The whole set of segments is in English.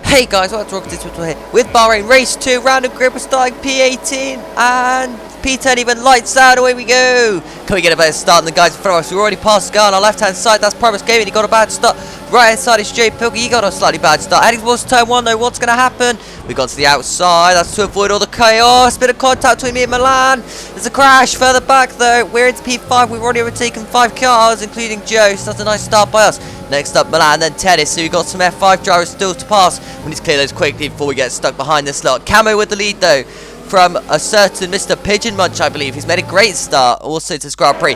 Hey guys, welcome to Rocket Twitter here with Bahrain Race 2, random grid. We're starting P18 and P10 even lights out, away we go. Can we get a better start than the guys in front of us? We already passed the guy on our left hand side, that's Promise Gaming, he got a bad start. Right hand side is Jay Pilkey, he got a slightly bad start. Heading towards turn 1 though, what's going to happen? We got to the outside, that's to avoid all the chaos. Bit of contact between me and Milan. There's a crash further back though. We're into P5, we've already overtaken 5 cars including Joe, so that's a nice start by us. Next up Milan, then Tennis, so we've got some F5 drivers still to pass. We need to clear those quickly before we get stuck behind this lot. Camo with the lead though, from a certain Mr. Pigeon Munch, I believe. He's made a great start, also to this Grand Prix,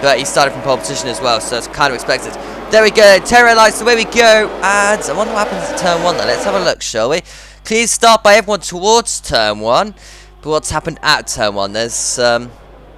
but he started from pole position as well, so that's kind of expected. There we go, terror lights, away we go, and I wonder what happens at turn 1 though. Let's have a look, shall we? Clear start by everyone towards turn 1, but what's happened at turn 1? There's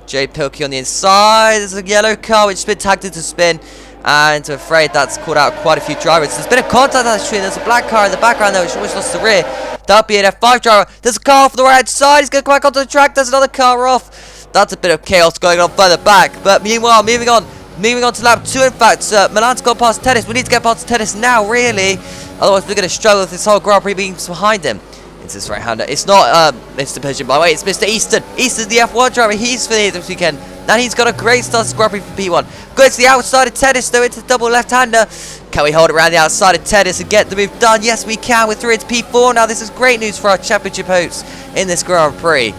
Jay Pilkey on the inside, there's a yellow car which has been tagged into spin, and I'm afraid that's caught out quite a few drivers. There's been a contact actually, there's a black car in the background though which almost lost the rear. That'll be an F5 driver. There's a car off the right side, he's going to come back onto the track, there's another car off. That's a bit of chaos going on further back, but meanwhile, moving on to lap 2 in fact. Milan's gone past Tennis, we need to get past Tennis now really, otherwise we're going to struggle with this whole Grand Prix being behind him. It's this right-hander, it's not Mr. Pigeon by the way, it's Mr. Easton. Easton's the F1 driver, he's for this weekend. And he's got a great start to Grand Prix for P1. Goes to the outside of Tennis though, into the double left-hander. Can we hold it around the outside of Tennis and get the move done? Yes we can, we're through into P4 now. This is great news for our championship hopes in this Grand Prix.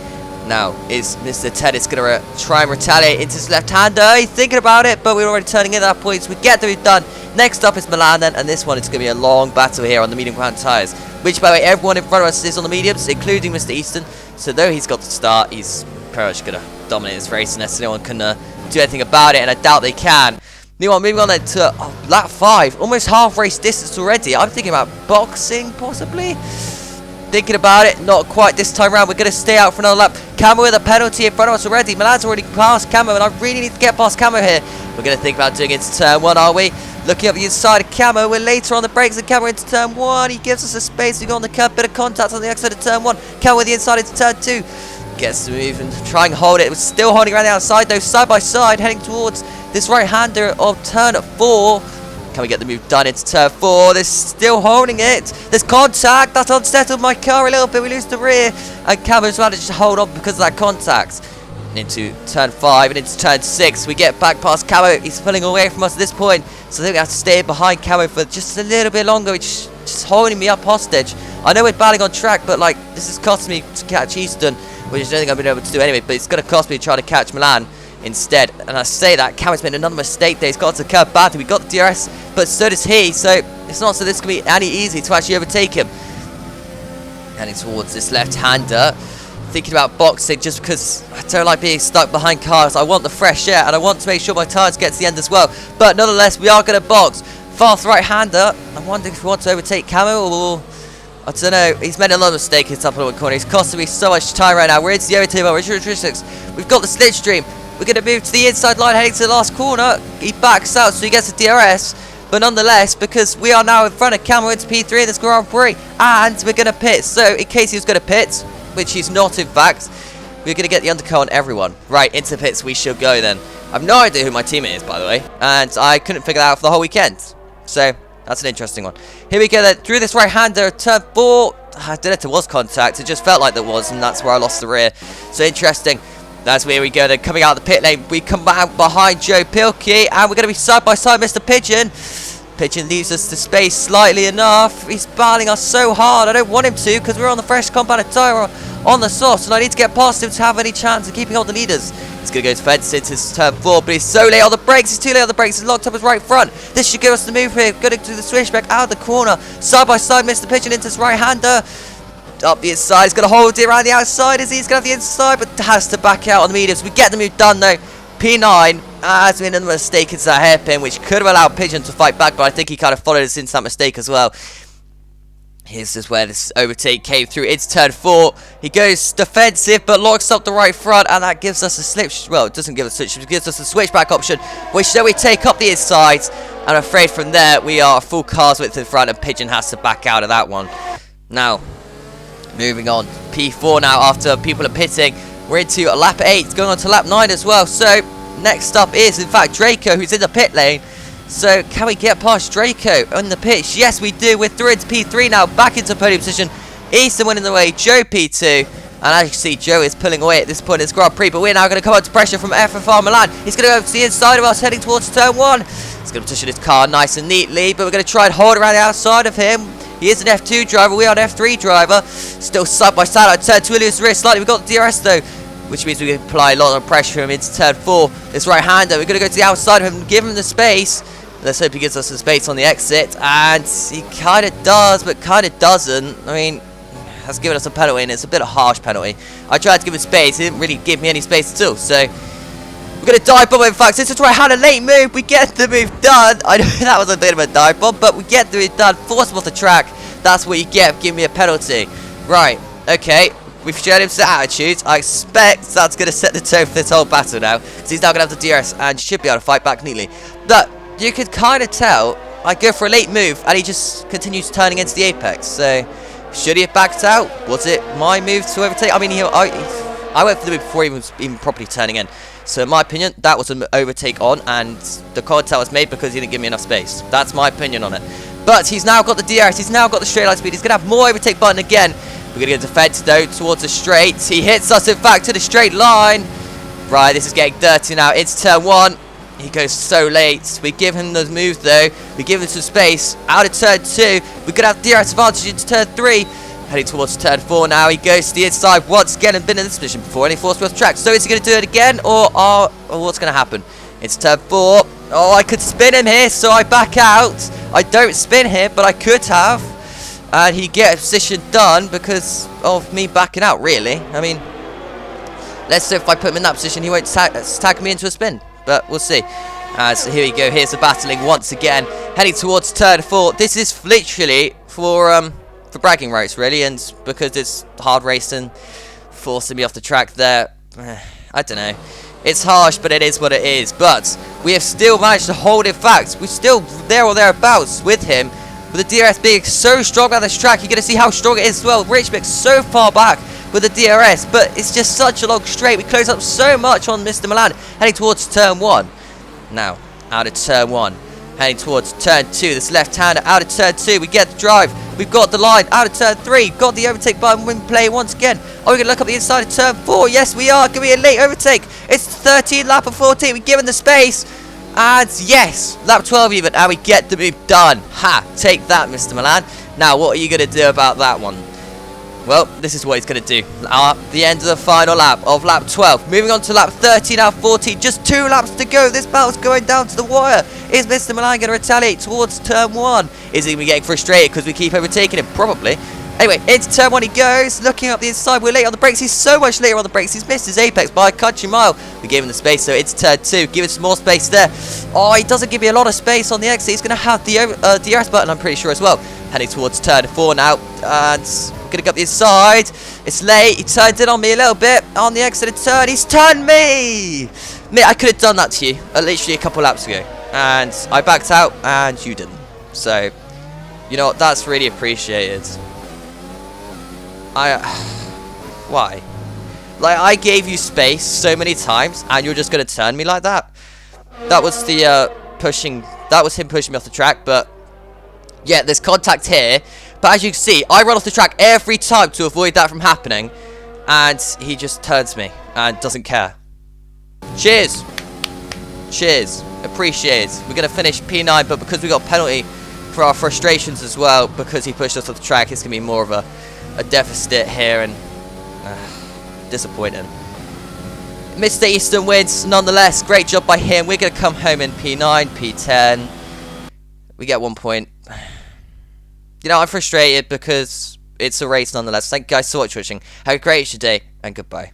Now, is Mr. Tennis going to try and retaliate into his left-hander? He's thinking about it, but we're already turning in at that point, so we get the move done. Next up is Milan then, and this one is going to be a long battle here on the medium ground tyres. Which, by the way, everyone in front of us is on the mediums, including Mr. Easton. So though he's got the start, he's pretty much going to dominate this race unless anyone can do anything about it, and I doubt they can. Meanwhile, moving on then to lap 5, almost half race distance already. I'm thinking about boxing, possibly. Thinking about it, not quite this time around. We're going to stay out for another lap. Camo with a penalty in front of us already. Milan's already passed Camo, and I really need to get past Camo here. We're going to think about doing it into turn 1, are we? Looking up the inside of Camo, we're later on the brakes and Camo into turn 1. He gives us a space. We go on the curb, bit of contact on the outside of turn 1. Camo with the inside into turn 2. Gets to move and try and hold it. We're still holding around the outside though, side by side, heading towards this right-hander of turn 4. Can we get the move done into turn 4? They're still holding it. There's contact. That's unsettled my car a little bit. We lose the rear. And Camo's managed to hold on because of that contact. Into turn 5 and into turn 6. We get back past Camo. He's pulling away from us at this point. So I think we have to stay behind Camo for just a little bit longer, which is just holding me up hostage. I know we're battling on track, but like this is costing me to catch Easton, which I don't think I've been able to do anyway. But it's going to cost me to try to catch Milan instead. And I say that Camo's made another mistake there. He's got to curb badly. We got the DRS, but so does he. So it's not so this can be any easy to actually overtake him. Heading towards this left-hander. Thinking about boxing just because I don't like being stuck behind cars. I want the fresh air and I want to make sure my tyres get to the end as well. But nonetheless, we are going to box. Fast right-hander. I'm wondering if we want to overtake Camo or I don't know. He's made a lot of mistakes in top of the corner. He's costing me so much time right now. We're into the overtake mode. We've got the slipstream. We're going to move to the inside line heading to the last corner. He backs out so he gets the DRS. But nonetheless, because we are now in front of Camo into P3 in this Grand Prix. And we're going to pit. So in case he was going to pit, which he's not in fact, we're going to get the undercut on everyone. Right, into pits we shall go then. I have no idea who my teammate is, by the way. And I couldn't figure that out for the whole weekend. So that's an interesting one. Here we go then, through this right-hander, turn 4. I don't know if it was contact, it just felt like there was, and that's where I lost the rear. So interesting. That's where we go then, coming out of the pit lane. We come out behind Joe Pilkey, and we're going to be side by side Mr. Pigeon. Pigeon leaves us to space slightly enough. He's battling us so hard. I don't want him to because we're on the fresh compounded tyre on the soft, and I need to get past him to have any chance of keeping on the leaders. He's going to go to fence into turn 4, but he's so late on the brakes. He's too late on the brakes. He's locked up his right front. This should give us the move here. Going to do the switchback out of the corner. Side by side, Mr. Pigeon into his right-hander. Up the inside. He's going to hold it around the outside. He's going to have the inside, but has to back out on the mediums. We get the move done, though. P9 has been a mistake into that hairpin, which could have allowed Pigeon to fight back, but I think he kind of followed us into that mistake as well. Here's just where this overtake came through. It's turn 4. He goes defensive, but locks up the right front, and that gives us a slip. Well, it doesn't give us a switch. It gives us a switchback option, which then we take up the inside. And I'm afraid from there, we are full cars width in front, and Pigeon has to back out of that one. Now, moving on. P4 now after people are pitting. We're into lap 8, going on to lap 9 as well. So, next up is, in fact, Draco, who's in the pit lane. So can we get past Draco on the pitch? Yes, we do. We're through into P3 now, back into podium position. Easton winning the way, Joe P2. And as you can see, Joe is pulling away at this point in his Grand Prix, but we're now going to come up to pressure from FFR Milan. He's going to go to the inside of us, heading towards turn 1. He's going to position his car nice and neatly, but we're going to try and hold around the outside of him. He is an F2 driver, we are an F3 driver. Still side by side out turn 2, Williams rear slightly. We've got the DRS though, which means we can apply a lot of pressure from him into turn 4. This right-hander, we're going to go to the outside of him and give him the space. Let's hope he gives us some space on the exit, and he kind of does, but kind of doesn't. I mean, has given us a penalty, and it's a bit of a harsh penalty. I tried to give him space, he didn't really give me any space at all, so we're going to dive bomb. In fact, since it's right hand a late move, we get the move done. I know that was a bit of a dive bomb, but we get the move done, force him off the track. That's what you get, give me a penalty. Right, okay, we've shown him some attitude. I expect that's going to set the tone for this whole battle now, because he's now going to have the DRS and should be able to fight back neatly. But you could kind of tell, I go for a late move, and he just continues turning into the apex, so should he have backed out? Was it my move to overtake? I mean, I went for the move before he was even properly turning in. So in my opinion, that was an overtake on, and the contact was made because he didn't give me enough space. That's my opinion on it. But he's now got the DRS, he's now got the straight line speed, he's going to have more overtake button again. We're going to get defense though towards the straight. He hits us in fact to the straight line. Right, this is getting dirty now. It's turn 1. He goes so late. We give him those moves though. We give him some space. Out of turn 2. We're going to have DRS advantage into turn 3. Heading towards turn 4 now. He goes to the inside once again and been in this position before, and he forced me off the track. So is he going to do it again, or what's going to happen? It's turn 4. Oh, I could spin him here, so I back out. I don't spin here, but I could have. And he gets position done because of me backing out, really. I mean, let's see if I put him in that position, he won't tag me into a spin. But we'll see. So here we go. Here's the battling once again. Heading towards turn 4. This is literally for bragging rights, really. And because it's hard racing, forcing me off the track there. I don't know. It's harsh, but it is what it is. But we have still managed to hold. In fact, we're still there or thereabouts with him. With the DRS being so strong on this track, you're going to see how strong it is as well. Richmond so far back with the DRS, but it's just such a long straight. We close up so much on Mr. Milan, heading towards turn 1. Now, out of turn 1, heading towards turn 2. This left-hander out of turn 2. We get the drive. We've got the line out of turn 3. Got the overtake button when playing once again. Are we going to look up the inside of turn 4? Yes, we are. Going to be a late overtake. It's 13 lap of 14. We're given the space. And yes, lap 12 even. And we get the move done. Ha! Take that, Mr. Milan. Now, what are you going to do about that one? Well, this is what he's going to do. At the end of the final lap of lap 12. Moving on to lap 13 out of 14. Just 2 laps to go. This battle's going down to the wire. Is Mr. Milan going to retaliate towards turn 1? Is he going to be getting frustrated because we keep overtaking him? Probably. Anyway, into turn 1 he goes. Looking up the inside. We're late on the brakes. He's so much later on the brakes. He's missed his apex by a country mile. We gave him the space, so it's turn 2. Give us some more space there. Oh, he doesn't give me a lot of space on the exit. He's going to have the DRS button, I'm pretty sure, as well. Heading towards turn 4 now. And we're going to go up the inside. It's late. He turned in on me a little bit. On the exit turn, he's turned me. Mate, I could have done that to you literally a couple laps ago. And I backed out, and you didn't. So, you know what? That's really appreciated. Why? Like, I gave you space so many times, and you're just going to turn me like that? That was the pushing. That was him pushing me off the track, but yeah, there's contact here. But as you can see, I run off the track every time to avoid that from happening, and he just turns me and doesn't care. Cheers. Cheers. Appreciate it. We're going to finish P9, but because we got a penalty for our frustrations as well, because he pushed us off the track, it's going to be more of a deficit here, and disappointing. Mr. Easton wins nonetheless. Great job by him. We're going to come home in P9, P10. We get 1 point. You know, I'm frustrated because it's a race nonetheless. Thank you guys so much for watching. Have a great day, and goodbye.